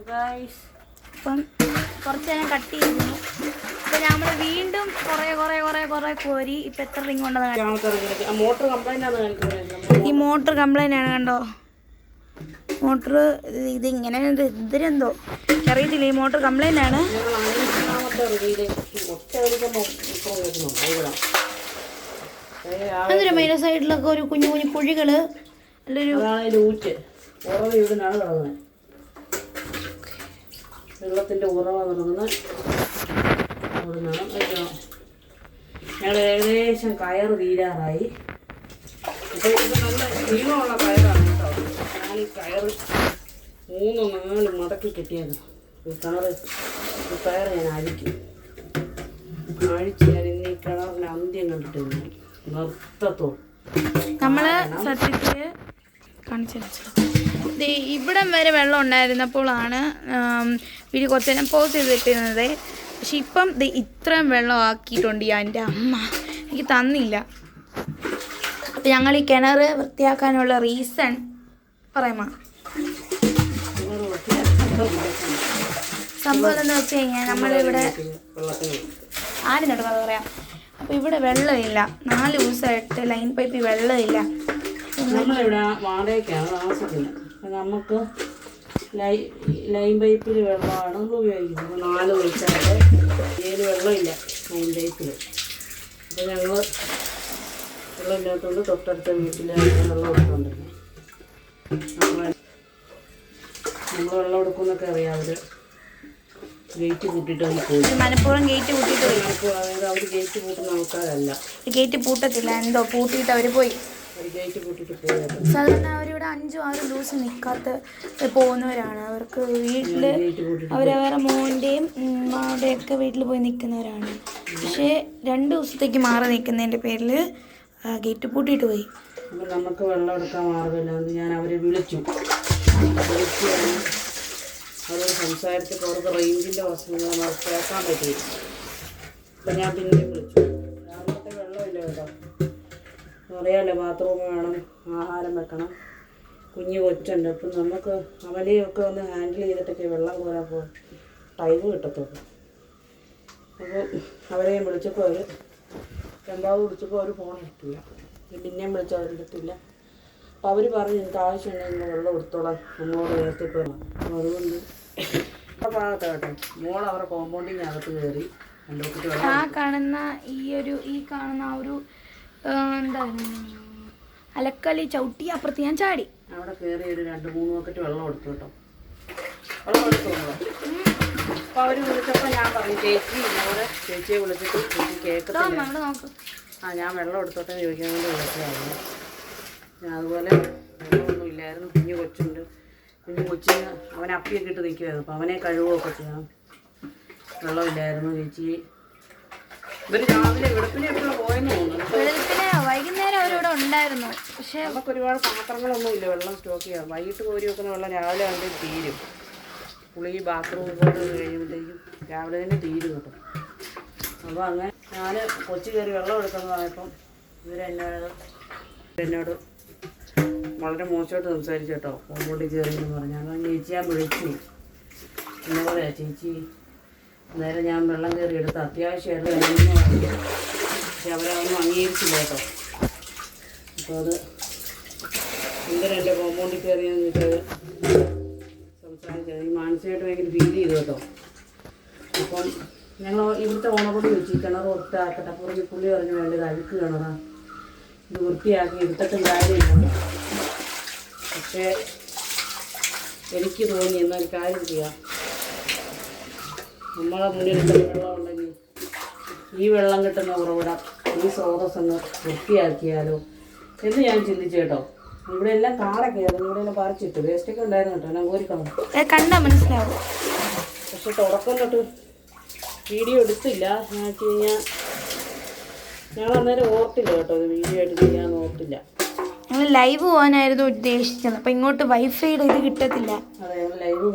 അപ്പം കുറച്ച് നേരം കട്ട് ചെയ്തിരുന്നു. അപ്പം നമ്മൾ വീണ്ടും കുറേ കോരി. ഇപ്പം എത്ര റിങ് ഉണ്ടെന്ന് ഈ മോട്ടർ കംപ്ലൈൻ്റ് ആണ് കണ്ടോ. മോട്ടർ ഇതിങ്ങനെ ഇതിനെന്തോ അറിയത്തില്ല. ഈ മോട്ടർ കംപ്ലൈൻ്റ് ആണ്. എന്നിട്ട് മെയിൻ സൈഡിലൊക്കെ ഒരു കുഞ്ഞു കുഴികൾ നല്ലൊരു വെള്ളത്തിൻ്റെ ഉറവ തുടങ്ങുന്ന ഞങ്ങൾ ഏകദേശം കയറ് തീരാറായി. അപ്പോൾ ഇത് നല്ല നീളമുള്ള കയറാണ് കേട്ടോ. ഞാൻ ഈ കയറ് 3-4 മടക്കി കെട്ടിയത്. ഈ കയറ് ഞാൻ അഴിച്ച് ഞാൻ ഇന്ന് ഈ കിണറിൻ്റെ അന്ത്യം കണ്ടിട്ട് നിർത്തത്തോളം നമ്മൾ സത്യത്തിൽ കാണിച്ചു. ഇവിടം വരെ വെള്ളം ഉണ്ടായിരുന്നപ്പോഴാണ് വീഡിയോ കുറച്ച് നേരം പോസ് ചെയ്തിട്ടിരുന്നത്. പക്ഷെ ഇപ്പം ഇത്രയും വെള്ളം ആക്കിയിട്ടുണ്ട് എൻ്റെ അമ്മ, എനിക്ക് തന്നില്ല. അപ്പം ഞങ്ങൾ ഈ കിണർ വൃത്തിയാക്കാനുള്ള റീസൺ പറയാമോ? സംഭവം എന്ന് വെച്ച് കഴിഞ്ഞാൽ നമ്മളിവിടെ ആരിനോട് കഥ പറയാം. അപ്പോൾ ഇവിടെ വെള്ളമില്ല. 4 ദിവസമായിട്ട് ലൈൻ പൈപ്പിൽ വെള്ളമില്ല. നമ്മളിവിടെ വാടകയ്ക്കാണ് താമസിക്കുന്നത്. നമുക്ക് ലൈൻ പൈപ്പിൽ വെള്ളമാണ് നമ്മൾ ഉപയോഗിക്കുന്നത്. 4 ദിവസമായിട്ട് ഇതിൽ വെള്ളമില്ല ലൈൻ പൈപ്പിൽ. അപ്പോൾ ഞങ്ങൾ വെള്ളമില്ലാത്തതുകൊണ്ട് തൊട്ടടുത്ത വീട്ടിൽ വെള്ളം എടുത്തുകൊണ്ടിരുന്നു. നമ്മൾ വെള്ളം എടുക്കുമെന്നൊക്കെ അറിയാം. അവർ ഗേറ്റ് കൂട്ടിയിട്ട് പോയി. മനഃപൂർവ്വം ഗേറ്റ് കൂട്ടിയിട്ട് പോയി. അതായത് അവർ ഗേറ്റ് പൂട്ടുന്ന ആൾക്കാരല്ല. ഗേറ്റ് പൂട്ടത്തില്ല, എന്തോ പൂട്ടിയിട്ട് അവർ പോയി. സാധാരണ അവരിവിടെ 5-6 ദിവസം നിൽക്കാത്ത പോകുന്നവരാണ്. അവർക്ക് വീട്ടിൽ അവരവരുടെ മോൻ്റെയും മാവുടെയൊക്കെ വീട്ടിൽ പോയി നിൽക്കുന്നവരാണ്. പക്ഷേ 2 ദിവസത്തേക്ക് മാറി നിൽക്കുന്നതിൻ്റെ പേരിൽ ഗേറ്റ് പൂട്ടിയിട്ട് പോയി. അപ്പം നമുക്ക് വെള്ളം എടുക്കാൻ മാർഗമില്ല. ഞാൻ അവരെ വിളിച്ചു. അവരോട് സംസാരിച്ചപ്പോൾ അവർക്ക് റേഞ്ചിൻ്റെ പ്രശ്നങ്ങൾ നമുക്ക് കേൾക്കാൻ പറ്റിയില്ല. അപ്പം ഞാൻ പിന്നെ വിളിച്ചു. രാവിലത്തെ വെള്ളമില്ല കേട്ടോ. അറിയാമല്ലോ, ബാത്റൂം വേണം, ആഹാരം വെക്കണം, കുഞ്ഞ് കൊച്ചുണ്ട്. അപ്പം നമുക്ക് അവനെയൊക്കെ ഒന്ന് ഹാൻഡിൽ ചെയ്തിട്ടൊക്കെ വെള്ളം കോരാൻ പോകാൻ ടൈം കിട്ടത്തുള്ളൂ. അപ്പോൾ അവരെ വിളിച്ചപ്പോൾ അവർ രണ്ടാമത് വിളിച്ചപ്പോൾ അവർ ഫോൺ എടുത്തില്ല. പിന്നെയും വിളിച്ചാൽ അവരെടുത്തില്ല. അപ്പോൾ അവർ പറഞ്ഞു എനിക്ക് ആവശ്യമുണ്ടെങ്കിൽ വെള്ളം എടുത്തോളാം, നമ്മളോട് നേരത്തെ പോകണം. അപ്പോൾ അതുകൊണ്ട് ഭാഗത്ത് കേട്ടോ മോൾ അവരുടെ കോമ്പൗണ്ടിനകത്ത് കയറി ആ കാണുന്ന ഈ കാണുന്ന ആ ഒരു എന്താണ് അലക്കലി ചവിട്ടി അപ്പുറത്ത് ഞാൻ ചാടി. അവിടെ കയറി ഒരു 2-3 ബക്കറ്റ് വെള്ളം എടുത്തു കേട്ടോ. വെള്ളം എടുത്തോളൂ. അപ്പോൾ അവർ വിളിച്ചപ്പോൾ ഞാൻ പറഞ്ഞു ചേച്ചി ഇന്നോട് ചേച്ചിയെ വിളിച്ചിട്ട് ചേച്ചി കേൾക്കത്തില്ല. ഞാൻ വെള്ളം എടുത്തോട്ടെ ചോദിക്കാൻ വേണ്ടി വിളിച്ചതായിരുന്നു. ഞാൻ അതുപോലെ വെള്ളമൊന്നും ഇല്ലായിരുന്നു. കുഞ്ഞു കൊച്ചുണ്ട്. കുഞ്ഞു കൊച്ചിന് അവനെ അപ്പിയൊക്കെ ഇട്ട് നിൽക്കുമായിരുന്നു. അപ്പോൾ അവനെ കഴുകുകയൊക്കെ ചെയ്യണം. വെള്ളമില്ലായിരുന്നു ചേച്ചി. ഇവർ രാവിലെ വെളുപ്പിനെ എപ്പോഴും പോയെന്ന് തോന്നുന്നു. വൈകുന്നേരം അവരിവിടെ ഉണ്ടായിരുന്നു. പക്ഷേ നമുക്ക് ഒരുപാട് പാത്രങ്ങളൊന്നുമില്ല വെള്ളം സ്റ്റോക്ക് ചെയ്യാം. വൈകിട്ട് കോരി വെക്കുന്ന വെള്ളം രാവിലെ ആകുമ്പോൾ തീരും. പുളി ബാത്റൂമിൽ പോയിട്ട് കഴിയുമ്പോഴത്തേക്കും രാവിലെ തന്നെ തീരും കേട്ടോ. അപ്പോൾ അങ്ങനെ ഞാൻ കൊച്ചു കയറി വെള്ളം എടുക്കുന്നതായപ്പം എന്നോട് വളരെ മോശമായിട്ട് സംസാരിച്ചു കേട്ടോ. കോമ്പൗണ്ടിൽ കയറിയെന്ന് പറഞ്ഞാൽ ചേച്ചി ഞാൻ വിളിച്ചു. എന്നെ പറയാ ചേച്ചി നേരെ ഞാൻ വെള്ളം കയറി എടുത്ത് അത്യാവശ്യമായിട്ട് വേണമെന്ന് പറഞ്ഞു. പക്ഷെ അവരതൊന്നും അംഗീകരിച്ചില്ല കേട്ടോ. അപ്പോൾ അത് എന്തിനാ എൻ്റെ കോമ്പൗണ്ടിൽ കയറിയെന്ന് വെച്ചാൽ സംസാരിച്ചത് ഈ മാനസികമായിട്ട് ഭയങ്കര ഫീൽ ചെയ്തു കേട്ടോ. അപ്പം ഞങ്ങൾ ഇവിടുത്തെ ഓണറോട് ചോദിച്ചു കിണർ വൃത്തിയാക്കട്ടെ. അപ്പോൾ പുള്ളി പറഞ്ഞു വേണ്ടത് അഴുക്ക് കിണറാണ്, ഇത് വൃത്തിയാക്കി എടുത്തിട്ടും കാര്യമില്ല. പക്ഷേ എനിക്ക് തോന്നി എന്നാൽ കാര്യം ചെയ്യാം, നമ്മളെ മുന്നിൽ വെള്ളം ഉണ്ടെങ്കിൽ ഈ വെള്ളം കിട്ടുന്ന ഉറവിടം ഈ സ്രോതസ് അങ്ങ് വൃത്തിയാക്കിയാലോ എന്ന് ഞാൻ ചിന്തിച്ചു കേട്ടോ. ഇവിടെ എല്ലാം കാടൊക്കെ ആയിരുന്നു. ഇവിടെ എല്ലാം പറിച്ചിട്ട് വേസ്റ്റൊക്കെ ഉണ്ടായിരുന്നു കേട്ടോ. എല്ലാം കോരിക്കണം കണ്ടാ മനസ്സിലാവും. പക്ഷെ തുടക്കം തൊട്ട് വീഡിയോ എടുത്തില്ല. ഞാൻ വെച്ച് കഴിഞ്ഞാൽ ഞങ്ങൾ അന്നേരം ഓർത്തില്ല കേട്ടോ. ഇത് വീഡിയോ ആയിട്ട് ചെയ്യാൻ ഓർത്തില്ല. ഞങ്ങൾ ലൈവ് പോകാനായിരുന്നു ഉദ്ദേശിച്ചത്. അപ്പം ഇങ്ങോട്ട് വൈഫൈയുടെ ഇത് കിട്ടത്തില്ല. അതെ ഞങ്ങൾ ലൈവ്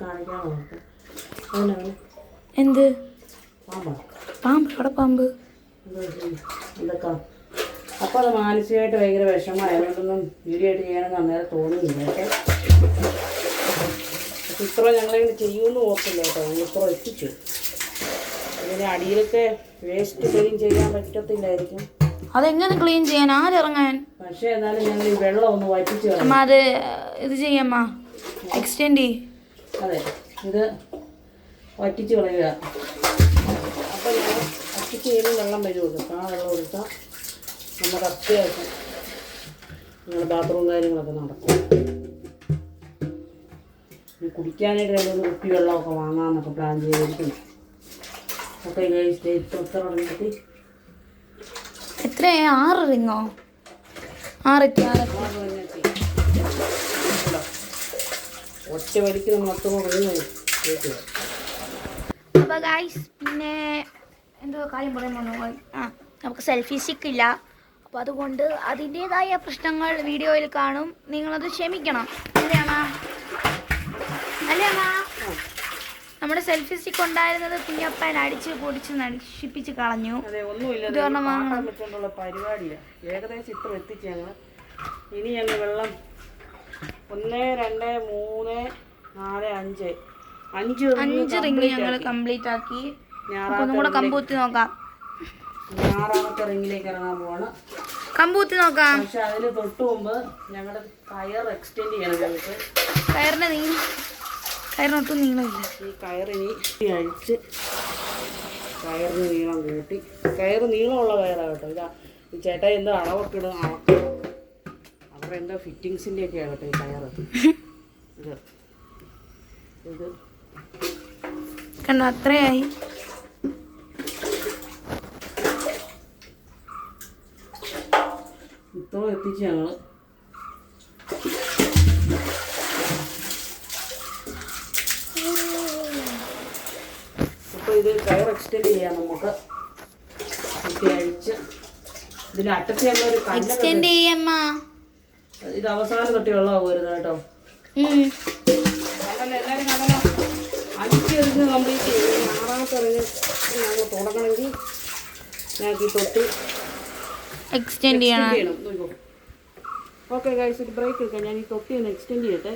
കാണിക്കാൻ ഓർത്തു. എന്ത് പാമ്പാ? പാമ്പ്? അവിടെ പാമ്പ് എന്തൊക്കെ? അപ്പോൾ അത് മാനസികമായിട്ട് ഭയങ്കര വിഷമമായതുകൊണ്ടൊന്നും വീഡിയോ ആയിട്ട് ചെയ്യാനൊന്നും അന്നേരം തോന്നുന്നില്ല. പക്ഷേ ഇത്ര ഞങ്ങളിങ്ങനെ ചെയ്യുമെന്ന് ഓർത്തില്ല കേട്ടോ. ഞങ്ങൾ ഇത്ര എത്തിച്ചു. ഇതിന് അടിയിലൊക്കെ വേസ്റ്റ് ക്ലീൻ ചെയ്യാൻ പറ്റത്തില്ലായിരിക്കും. അതെങ്ങനെ ക്ലീൻ ചെയ്യാൻ, ആരിറങ്ങാൻ? പക്ഷേ എന്നാലും ഞങ്ങൾ ഈ വെള്ളം ഒന്ന് വറ്റിച്ച് കളയും. അമ്മ അത് ഇത് ചെയ്യമ്മ, എക്സ്റ്റെൻഡ് ചെയ്യും. അതെ, ഇത് വറ്റിച്ച് കളയുക. അപ്പോൾ ഞാൻ വറ്റിച്ച് ചെയ്യുമ്പോൾ വെള്ളം വരുമല്ലോ. ആ വെള്ളം കൊടുത്താൽ നമുക്ക് അത്യാവശ്യം ഞങ്ങൾ ബാത്റൂം കാര്യങ്ങളൊക്കെ നടക്കും. കുടിക്കാനായിട്ട് രണ്ടൊന്ന് കുപ്പി വെള്ളമൊക്കെ വാങ്ങാമെന്നൊക്കെ പ്ലാൻ ചെയ്തിരിക്കുന്നു. അപ്പോൾ ഇത്ര പറഞ്ഞിട്ട് എത്ര 6 റിങ്ങോ? 6 ഒറ്റ വലിക്ക് നമ്മൾ അത്ര കേൾക്കുക. അപ്പോൾ ഗൈസ്, പിന്നെ എന്തോ കാര്യം പറയാൻ പറഞ്ഞു. നമുക്ക് സെൽഫി സ്റ്റിക്ക് ഇല്ല. അപ്പോൾ അതുകൊണ്ട് അതിൻ്റേതായ പ്രശ്നങ്ങൾ വീഡിയോയിൽ കാണും. നിങ്ങളത് ക്ഷമിക്കണം. അല്ലേ അമ്മ? നമ്മുടെ സെൽഫി സ്റ്റിക്ക് ഉണ്ടായിരുന്നത് കുഞ്ഞപ്പൻ അടിച്ച് പൊടിച്ച് നശിപ്പിച്ച് കളഞ്ഞു. വെച്ചുകൊണ്ടുള്ള പരിപാടിയാണ്. ഏകദേശം ഇത്ര എത്തിച്ച് ഞങ്ങൾ. ഇനി ഞങ്ങൾ വെള്ളം 1 2 3 4 5 റിങ് ഞങ്ങൾ കംപ്ലീറ്റ് ആക്കി. ഒന്നും കൂടെ കമ്പൂത്തി നോക്കാം. 6ാമത്തെ റിങ്ങിലേക്ക് ഇറങ്ങാൻ പോവാണ്. കമ്പൂത്തി നോക്കാം. പക്ഷെ അതിന് തൊട്ട് മുമ്പ് ഞങ്ങളുടെ കയർ എക്സ്റ്റെൻഡ് ചെയ്യണം. ഞങ്ങൾക്ക് കയറിനൊട്ടും നീളമില്ല. ഈ കയറിനി അഴിച്ച് കയറിന് നീളം കൂട്ടി. കയറ് നീളമുള്ള കയറാണ് കേട്ടോ. ഇതാ ഈ ചേട്ടാ എന്തോ അളവൊക്കെ ഇടും. അവിടെ എന്തോ ഫിറ്റിങ്സിൻ്റെ ഒക്കെ ആകട്ടെ ഈ കയറ്. ഇത് കണ്ടോ, അത്രയായി. ഇത്ര എത്തിച്ച് ഞങ്ങൾ. അപ്പോൾ ഇത് കയർ എക്സ്റ്റെൻഡ് ചെയ്യാം നമുക്ക്. അഴിച്ച് ഇതിൻ്റെ അറ്റത്ത് ഞങ്ങളൊരു എക്സ്റ്റെൻഡ് ചെയ്യമ്മ. ഇത് അവസാനം തൊട്ടി വെള്ളമാകരുത് കേട്ടോ. കണ്ടല്ലോ, എല്ലാവരും കണ്ടല്ലോ. 5 റിങ് കംപ്ലീറ്റ് ചെയ്യും. 6ാമത്തെ റിങ് ഞങ്ങൾ തുടങ്ങണമെങ്കിൽ ഞങ്ങൾക്ക് ഈ തൊട്ടി എക്സ്റ്റെൻഡ് ചെയ്യണം. ഓക്കെ ഗൈസ്, ഒരു ബ്രേക്ക് എടുക്കാം. ഞാൻ ഈ തൊട്ടി ഒന്ന് എക്സ്റ്റെൻഡ് ചെയ്യട്ടെ.